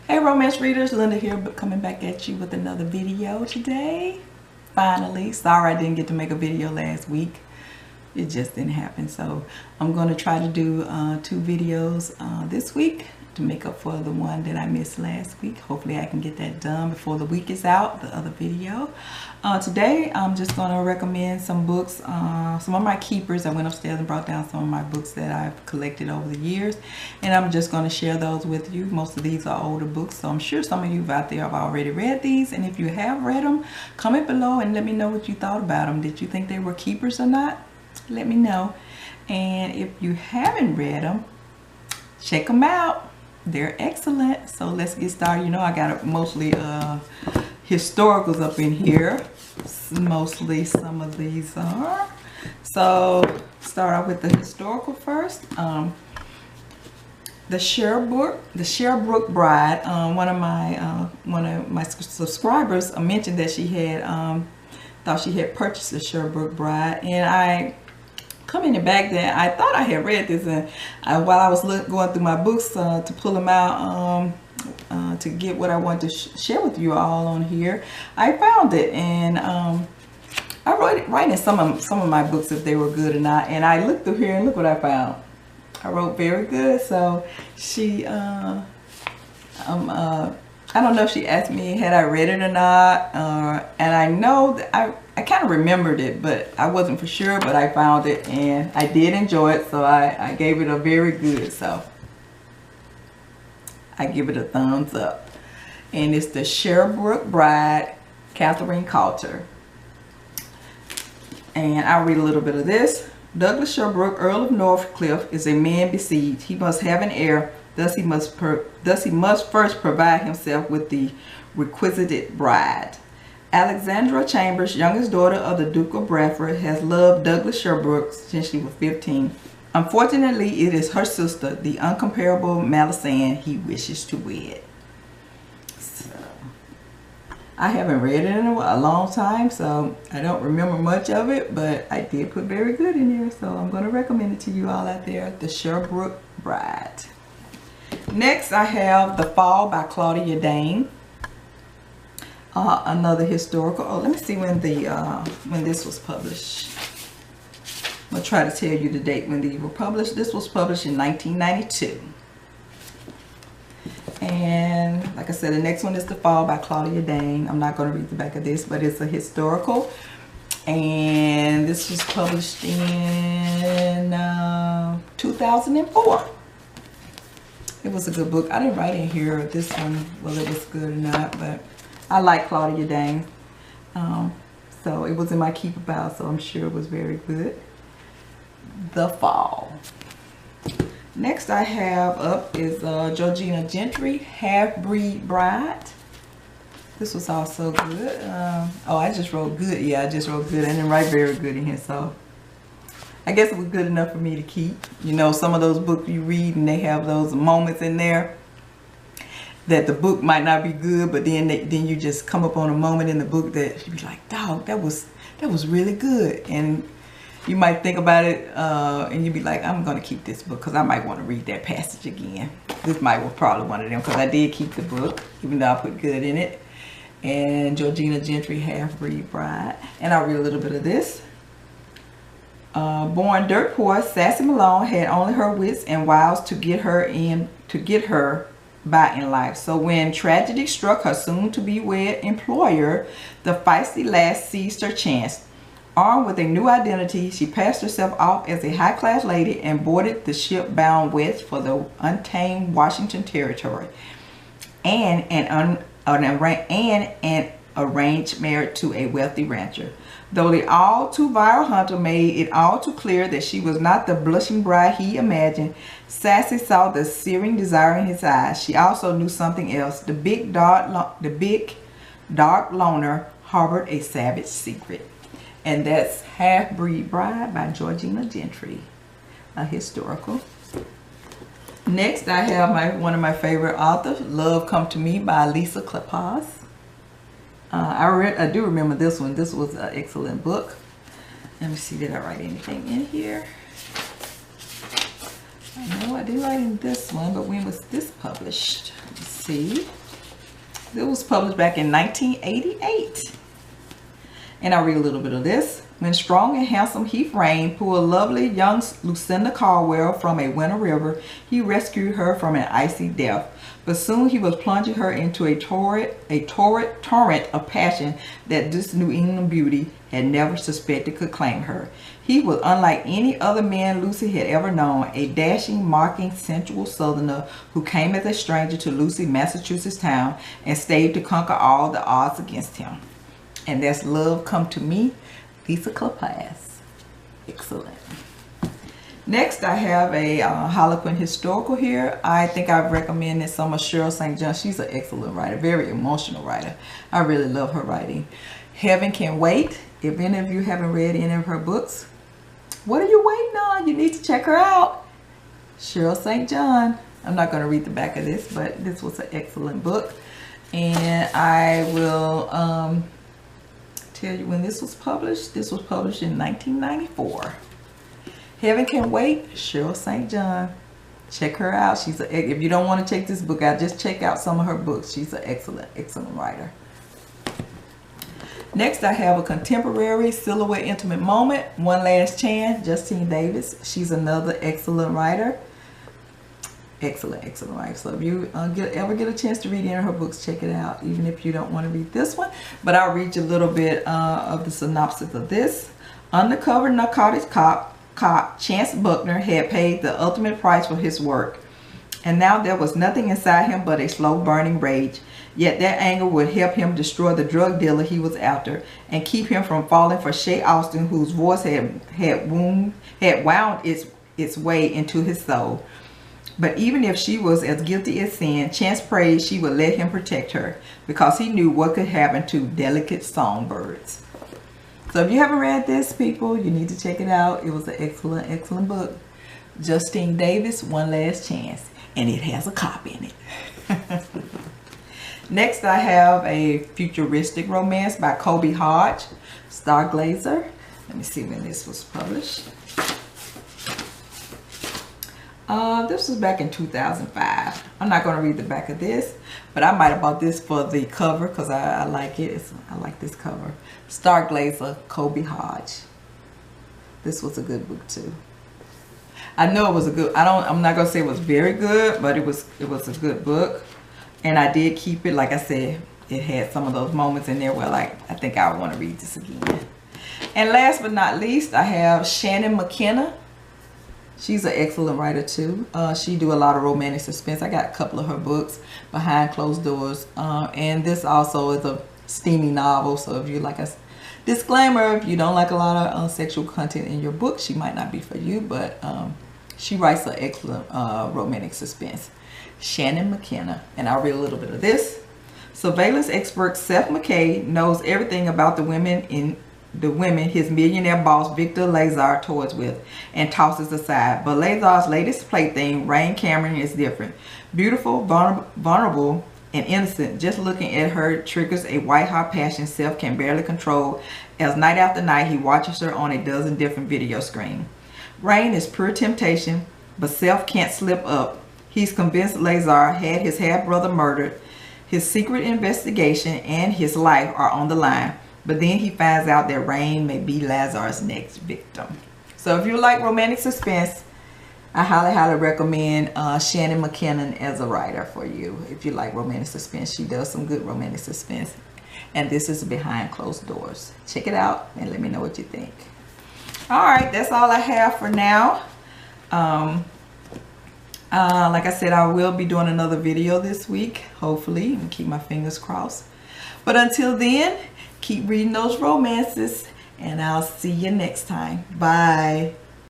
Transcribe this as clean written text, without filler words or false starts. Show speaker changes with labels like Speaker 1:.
Speaker 1: Hey romance readers, Linda here, but coming back at you with another video today. Finally, sorry I didn't get to make a video last week. It just didn't happen. So I'm going to try to do 2 videos this week to make up for the one that I missed last week. Hopefully I can get that done before the week is out, the other video. Today I'm just going to recommend some books, some of my keepers. I went upstairs and brought down some of my books that I've collected over the years, and I'm just going to share those with you. Most of these are older books, so I'm sure some of you out there have already read these, and if you have read them, comment below and let me know what you thought about them. Did you think they were keepers or not? Let me know. And if you haven't read them, check them out. They're excellent. So let's get started. You know, I got mostly historicals up in here. Mostly some of these are. So start off with the historical first. The Sherbrooke Bride. One of my subscribers mentioned that she had thought she had purchased the Sherbrooke Bride, and I commented back then I thought I had read this, and while I was going through my books to pull them out to get what I wanted to share with you all on here, I found it, and I wrote it right in some of my books if they were good or not, and I looked through here and look what I found. I wrote very good. So she I don't know if she asked me had I read it or not, and I know that I kind of remembered it, but I wasn't for sure, but I found it and I did enjoy it, so I gave it a very good, so I give it a thumbs up. And it's the Sherbrooke Bride, Catherine Coulter. And I'll read a little bit of this. Douglas Sherbrooke, Earl of Northcliffe, is a man besieged. He must have an heir. Thus he must first provide himself with the requisite bride. Alexandra Chambers, youngest daughter of the Duke of Bradford, has loved Douglas Sherbrooke since she was 15. Unfortunately, it is her sister, the uncomparable Melisande, he wishes to wed. So, I haven't read it in a long time, so I don't remember much of it, but I did put very good in there, so I'm going to recommend it to you all out there, the Sherbrooke Bride. Next, I have The Fall by Claudia Dain. Another historical. Oh, let me see when this was published. I'm gonna try to tell you the date when these were published. This was published in 1992. And like I said, the next one is The Fall by Claudia Dain. I'm not going to read the back of this, but it's a historical. And this was published in 2004. It was a good book. I didn't write in here this one, whether it was good or not, but I like Claudia Dain. So it was in my keeper pile, so I'm sure it was very good. The Fall. Next I have up is Georgina Gentry, Half-Breed Bride. This was also good. Oh, I just wrote good. Yeah, I just wrote good. I didn't write very good in here, so I guess it was good enough for me to keep. You know, some of those books you read and they have those moments in there that the book might not be good, but then you just come up on a moment in the book that you be like, dog, that was really good. And you might think about it and you'd be like, I'm going to keep this book because I might want to read that passage again. This might was probably one of them because I did keep the book, even though I put good in it. And Georgina Gentry, Half-Breed Bride. And I'll read a little bit of this. Born dirt poor, Sassy Malone had only her wits and wiles to get her by in life. So when tragedy struck her soon-to-be wed employer, the feisty lass seized her chance. Armed with a new identity, she passed herself off as a high-class lady and boarded the ship bound west for the untamed Washington Territory, and an arranged marriage to a wealthy rancher. Though the all-too-viral hunter made it all too clear that she was not the blushing bride he imagined, Sassy saw the searing desire in his eyes. She also knew something else. The big dark loner harbored a savage secret. And that's Half-Breed Bride by Georgina Gentry, a historical. Next, I have one of my favorite authors, Love Come to Me by Lisa Kleypas. I do remember this one. This was an excellent book. Let me see, did I write anything in here? I know I did write in this one, but when was this published? Let's see. It was published back in 1988. And I'll read a little bit of this. When strong and handsome Heath Rain pulled lovely young Lucinda Caldwell from a winter river, he rescued her from an icy death. But soon he was plunging her into a torrent of passion that this New England beauty had never suspected could claim her. He was unlike any other man Lucy had ever known, a dashing, mocking, sensual southerner who came as a stranger to Lucy, Massachusetts town, and stayed to conquer all the odds against him. And that's Love Come to Me, Lisa Kleypas. Excellent. Next, I have a Harlequin historical here. I think I've recommended some of Cheryl St.John. She's an excellent writer, very emotional writer. I really love her writing. Heaven Can Wait. If any of you haven't read any of her books, what are you waiting on? You need to check her out. Cheryl St.John. I'm not going to read the back of this, but this was an excellent book. And I will tell you when this was published. This was published in 1994. Heaven Can Wait, Cheryl St.John. Check her out. If you don't want to check this book out, just check out some of her books. She's an excellent, excellent writer. Next, I have a contemporary silhouette intimate moment, One Last Chance, Justine Davis. She's another excellent writer. Excellent, excellent writer. So if you ever get a chance to read any of her books, check it out, even if you don't want to read this one. But I'll read you a little bit of the synopsis of this. Undercover narcotics cop Chance Buckner had paid the ultimate price for his work, and now there was nothing inside him but a slow burning rage. Yet that anger would help him destroy the drug dealer he was after and keep him from falling for Shay Austin, whose voice had wound its way into his soul. But even if she was as guilty as sin, Chance prayed she would let him protect her, because he knew what could happen to delicate songbirds. So if you haven't read this, people, you need to check it out. It was an excellent, excellent book. Justine Davis, One Last Chance. And it has a cop in it. Next, I have a Futuristic Romance by Colby, Hodge, Stargazer. Let me see when this was published. This was back in 2005. I'm not going to read the back of this, but I might have bought this for the cover because I like it. I like this cover. Stargazer, Colby, Hodge. This was a good book too. I know it was a good. I'm not going to say it was very good, but it was a good book, and I did keep it. Like I said, it had some of those moments in there where, like, I think I want to read this again. And last but not least, I have Shannon McKenna. She's an excellent writer too. She do a lot of romantic suspense. I got a couple of her books, Behind Closed Doors. And this also is a steamy novel. So if you like a disclaimer, if you don't like a lot of sexual content in your book, she might not be for you. But she writes an excellent romantic suspense. Shannon McKenna. And I'll read a little bit of this. Surveillance expert Seth McKay knows everything about the women his millionaire boss Victor Lazar toys with and tosses aside. But Lazar's latest plaything, Rain Cameron, is different. Beautiful, vulnerable, and innocent. Just looking at her triggers a white-hot passion Seth can barely control as night after night he watches her on a dozen different video screens. Rain is pure temptation, but Seth can't slip up. He's convinced Lazar had his half-brother murdered. His secret investigation and his life are on the line. But then he finds out that Rain may be Lazar's next victim. So if you like romantic suspense, I highly, highly recommend Shannon McKenna as a writer for you. If you like romantic suspense, she does some good romantic suspense. And this is Behind Closed Doors. Check it out and let me know what you think. All right, that's all I have for now. Like I said, I will be doing another video this week, hopefully, and keep my fingers crossed. But until then, keep reading those romances, and I'll see you next time. Bye.